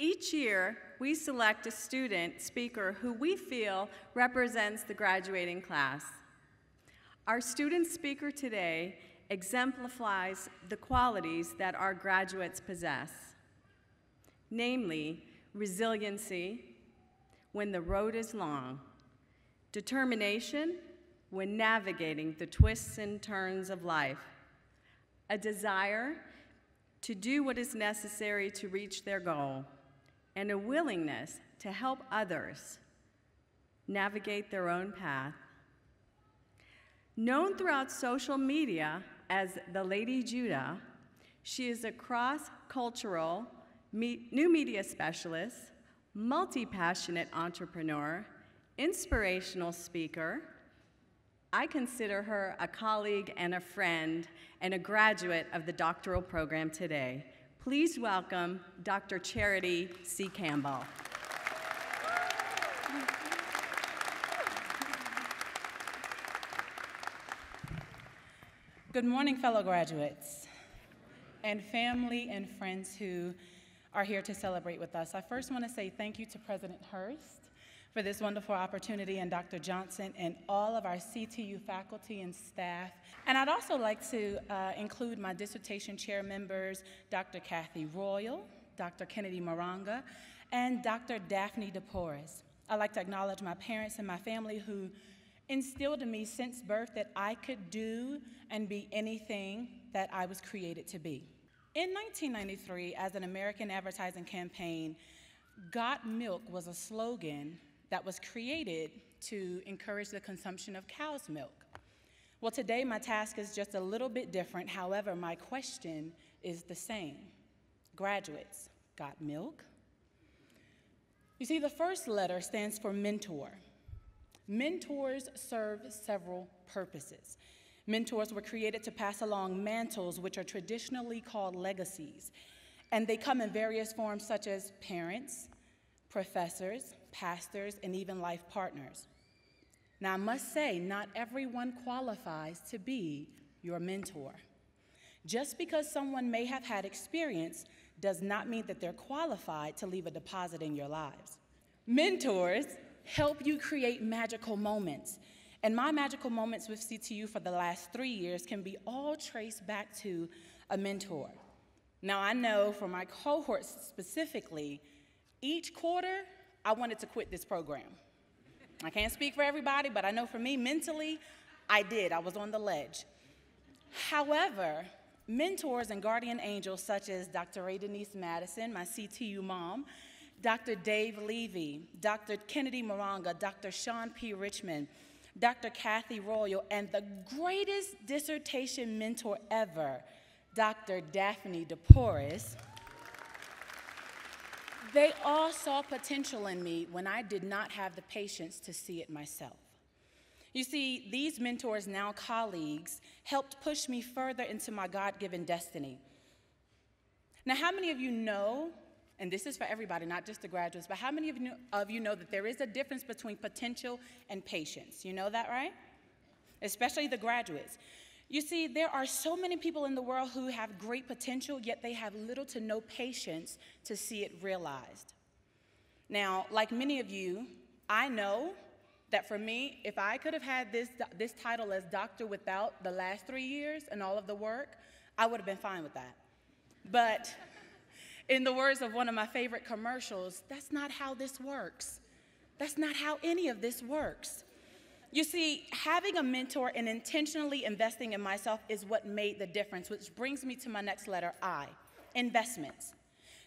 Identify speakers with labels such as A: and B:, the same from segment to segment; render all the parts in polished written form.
A: Each year, we select a student speaker who we feel represents the graduating class. Our student speaker today exemplifies the qualities that our graduates possess, namely resiliency when the road is long, determination when navigating the twists and turns of life, a desire to do what is necessary to reach their goal, and a willingness to help others navigate their own path. Known throughout social media as the Lady Judah, she is a cross-cultural new media specialist, multi-passionate entrepreneur, inspirational speaker. I consider her a colleague and a friend and a graduate of the doctoral program today. Please welcome Dr. Charity C. Campbell.
B: Good morning, fellow graduates, and family and friends who are here to celebrate with us. I first want to say thank you to President Hurst for this wonderful opportunity, and Dr. Johnson, and all of our CTU faculty and staff. And I'd also like to include my dissertation chair members, Dr. 𝗥𝗘𝗔𝗗, Dr. Kennedy Maranga, and Dr. Daphne DePorres. I'd like to acknowledge my parents and my family who instilled in me since birth that I could do and be anything that I was created to be. In 1993, as an American advertising campaign, "Got Milk" was a slogan that was created to encourage the consumption of cow's milk. Well, today my task is just a little bit different. However, my question is the same. Graduates, got milk? You see, the first letter stands for mentor. Mentors serve several purposes. Mentors were created to pass along mantles, which are traditionally called legacies, and they come in various forms such as parents, professors, pastors, and even life partners. Now, I must say, not everyone qualifies to be your mentor. Just because someone may have had experience does not mean that they're qualified to leave a deposit in your lives. Mentors help you create magical moments. And my magical moments with CTU for the last 3 years can be all traced back to a mentor. Now, I know for my cohorts specifically, each quarter, I wanted to quit this program. I can't speak for everybody, but I know for me, mentally, I did. I was on the ledge. However, mentors and guardian angels such as Dr. Ray Denise Madison, my CTU mom, Dr. Dave Levy, Dr. Kennedy Maranga, Dr. Sean P. Richmond, Dr. 𝗥𝗘𝗔𝗗, and the greatest dissertation mentor ever, Dr. Daphne DePorres, they all saw potential in me when I did not have the patience to see it myself. You see, these mentors, now colleagues, helped push me further into my God-given destiny. Now, how many of you know, and this is for everybody, not just the graduates, but how many of you know that there is a difference between potential and patience? You know that, right? Especially the graduates. You see, there are so many people in the world who have great potential, yet they have little to no patience to see it realized. Now, like many of you, I know that for me, if I could have had this title as doctor without the last 3 years and all of the work, I would have been fine with that. But in the words of one of my favorite commercials, that's not how this works. That's not how any of this works. You see, having a mentor and intentionally investing in myself is what made the difference, which brings me to my next letter, I, investments.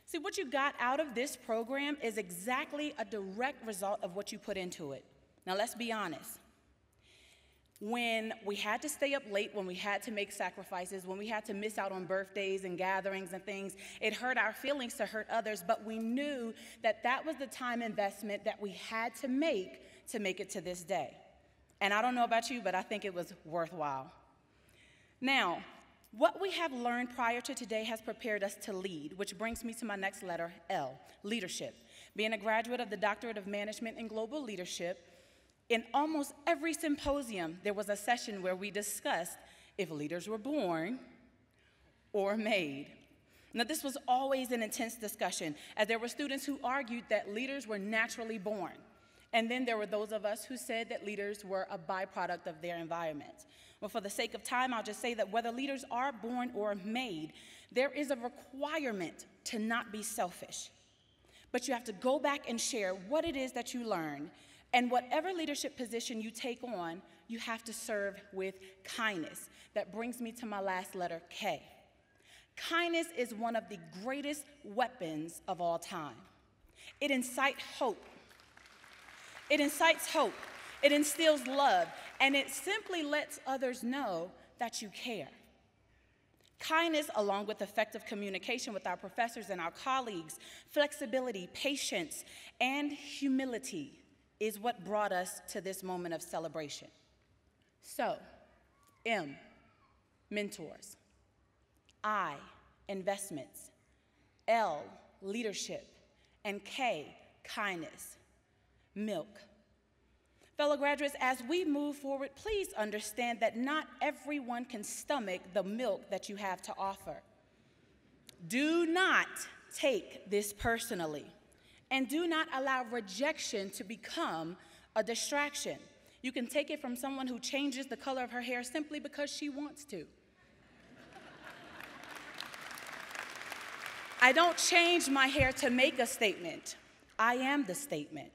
B: See, what you got out of this program is exactly a direct result of what you put into it. Now, let's be honest. When we had to stay up late, when we had to make sacrifices, when we had to miss out on birthdays and gatherings and things, it hurt our feelings to hurt others, but we knew that that was the time investment that we had to make it to this day. And I don't know about you, but I think it was worthwhile. Now, what we have learned prior to today has prepared us to lead, which brings me to my next letter, L, leadership. Being a graduate of the Doctorate of Management in Global Leadership, in almost every symposium, there was a session where we discussed if leaders were born or made. Now, this was always an intense discussion, as there were students who argued that leaders were naturally born. And then there were those of us who said that leaders were a byproduct of their environment. Well, for the sake of time, I'll just say that whether leaders are born or made, there is a requirement to not be selfish. But you have to go back and share what it is that you learn. And whatever leadership position you take on, you have to serve with kindness. That brings me to my last letter, K. Kindness is one of the greatest weapons of all time. It incites hope. It incites hope. It instills love. And it simply lets others know that you care. Kindness, along with effective communication with our professors and our colleagues, flexibility, patience, and humility is what brought us to this moment of celebration. So, M, mentors. I, investments. L, leadership. And K, kindness. Milk. Fellow graduates, as we move forward, please understand that not everyone can stomach the milk that you have to offer. Do not take this personally, and do not allow rejection to become a distraction. You can take it from someone who changes the color of her hair simply because she wants to. I don't change my hair to make a statement. I am the statement.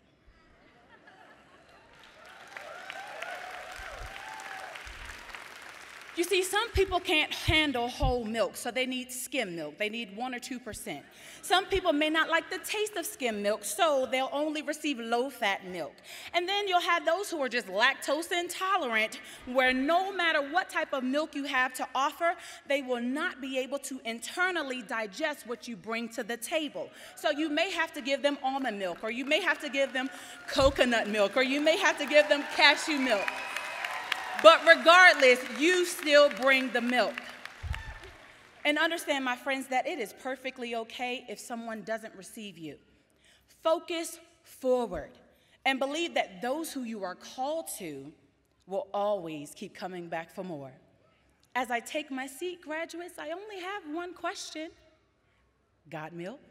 B: You see, some people can't handle whole milk, so they need skim milk. They need 1 or 2%. Some people may not like the taste of skim milk, so they'll only receive low-fat milk. And then you'll have those who are just lactose intolerant, where no matter what type of milk you have to offer, they will not be able to internally digest what you bring to the table. So you may have to give them almond milk, or you may have to give them coconut milk, or you may have to give them cashew milk. But regardless, you still bring the milk. And understand, my friends, that it is perfectly okay if someone doesn't receive you. Focus forward and believe that those who you are called to will always keep coming back for more. As I take my seat, graduates, I only have one question. Got milk?